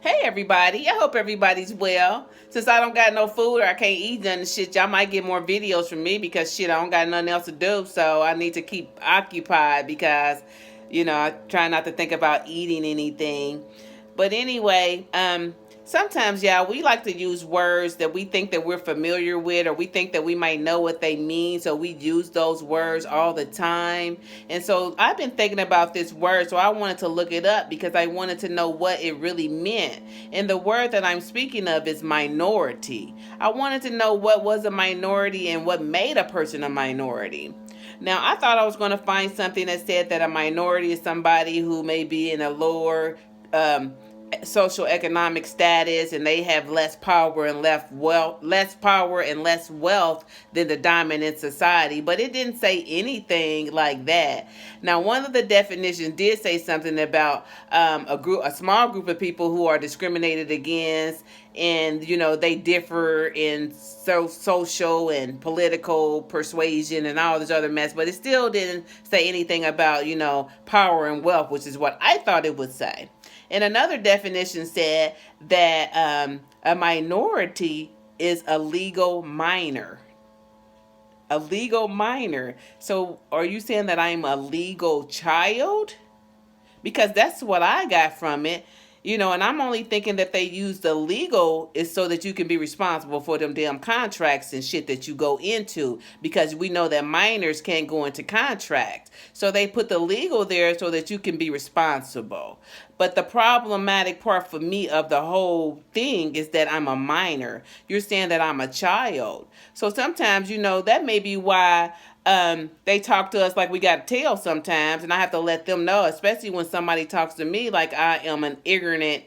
Hey everybody, I hope everybody's well. Since I don't got no food or I can't eat none of shit, y'all might get more videos from me because shit, I don't got nothing else to do. So I need to keep occupied because, I try not to think about eating anything. But anyway, sometimes, yeah, we like to use words that we think that we're familiar with or we think that we might know what they mean. So we use those words all the time. And so I've been thinking about this word. So I wanted to look it up because I wanted to know what it really meant. And the word that I'm speaking of is minority. I wanted to know what was a minority and what made a person a minority. Now, I thought I was going to find something that said that a minority is somebody who may be in a lower um, social economic status and they have less power and less wealth than the dominant society, but it didn't say anything like that. Now, one of the definitions did say something about a small group of people who are discriminated against, and they differ in social and political persuasion and all this other mess, but it still didn't say anything about power and wealth, which is what I thought it would say. And another definition said that a minority is a legal minor. A legal minor. So are you saying that I'm a legal child? Because that's what I got from it. And I'm only thinking that they use the legal is so that you can be responsible for them damn contracts and shit that you go into, because we know that minors can't go into contract. So they put the legal there so that you can be responsible. But the problematic part for me of the whole thing is that I'm a minor. You're saying that I'm a child. So sometimes, that may be why they talk to us like we got tail sometimes, and I have to let them know, especially when somebody talks to me like I am an ignorant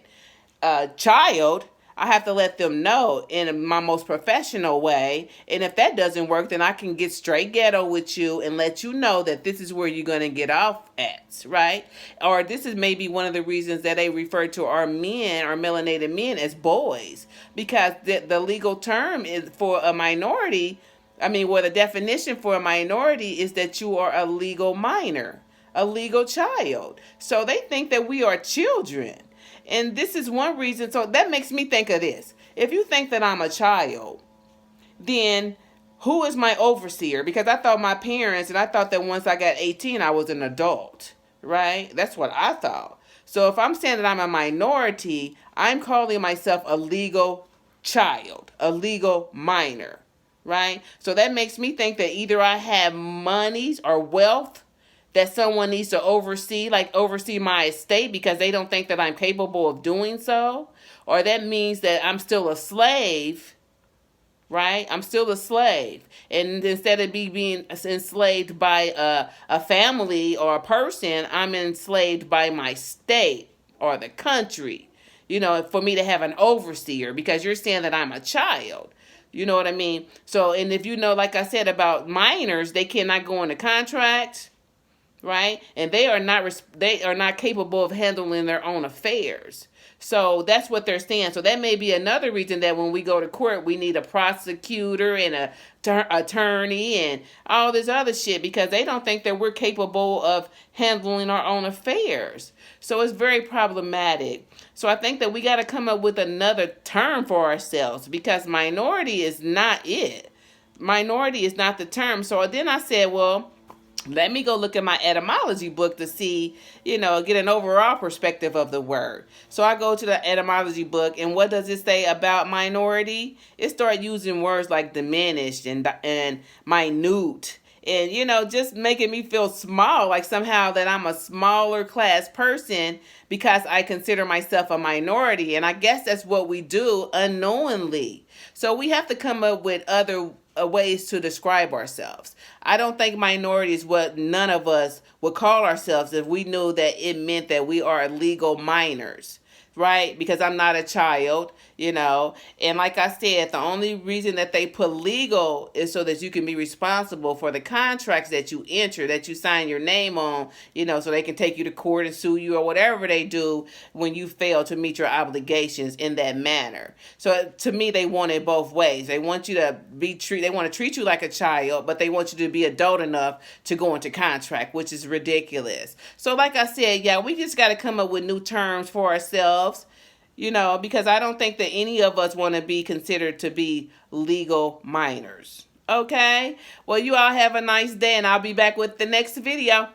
child. I have to let them know in my most professional way. And if that doesn't work, then I can get straight ghetto with you and let you know that this is where you're going to get off at, right? Or this is maybe one of the reasons that they refer to our men, our melanated men, as boys, because the legal term is for a minority. The definition for a minority is that you are a legal minor, a legal child. So they think that we are children. And this is one reason. So that makes me think of this. If you think that I'm a child, then who is my overseer? Because I thought my parents, and I thought that once I got 18, I was an adult, right? That's what I thought. So if I'm saying that I'm a minority, I'm calling myself a legal child, a legal minor, right? So that makes me think that either I have monies or wealth that someone needs to oversee, like oversee my estate because they don't think that I'm capable of doing so, or that means that I'm still a slave, right? I'm still a slave. And instead of being enslaved by a family or a person, I'm enslaved by my state or the country, for me to have an overseer, because you're saying that I'm a child. You know what I mean? So, and if like I said about minors, they cannot go into contracts, right? And they are not capable of handling their own affairs. So that's what they're saying. So that may be another reason that when we go to court, we need a prosecutor and a attorney and all this other shit, because they don't think that we're capable of handling our own affairs. So it's very problematic. So I think that we got to come up with another term for ourselves, because minority is not it. Minority is not the term. So then I said, well, let me go look at my etymology book to see, get an overall perspective of the word. So I go to the etymology book, and what does it say about minority? It started using words like diminished and minute, and just making me feel small, like somehow that I'm a smaller class person because I consider myself a minority. And I guess that's what we do unknowingly. So we have to come up with other ways to describe ourselves. I don't think minority is what none of us would call ourselves if we knew that it meant that we are legal minors, right? Because I'm not a child, And like I said, the only reason that they put legal is so that you can be responsible for the contracts that you enter, that you sign your name on, so they can take you to court and sue you or whatever they do when you fail to meet your obligations in that manner. So to me, they want it both ways. They want you to they want to treat you like a child, but they want you to be adult enough to go into contract, which is ridiculous. So like I said, yeah, we just got to come up with new terms for ourselves. because I don't think that any of us want to be considered to be legal minors. Okay? Well, you all have a nice day, and I'll be back with the next video.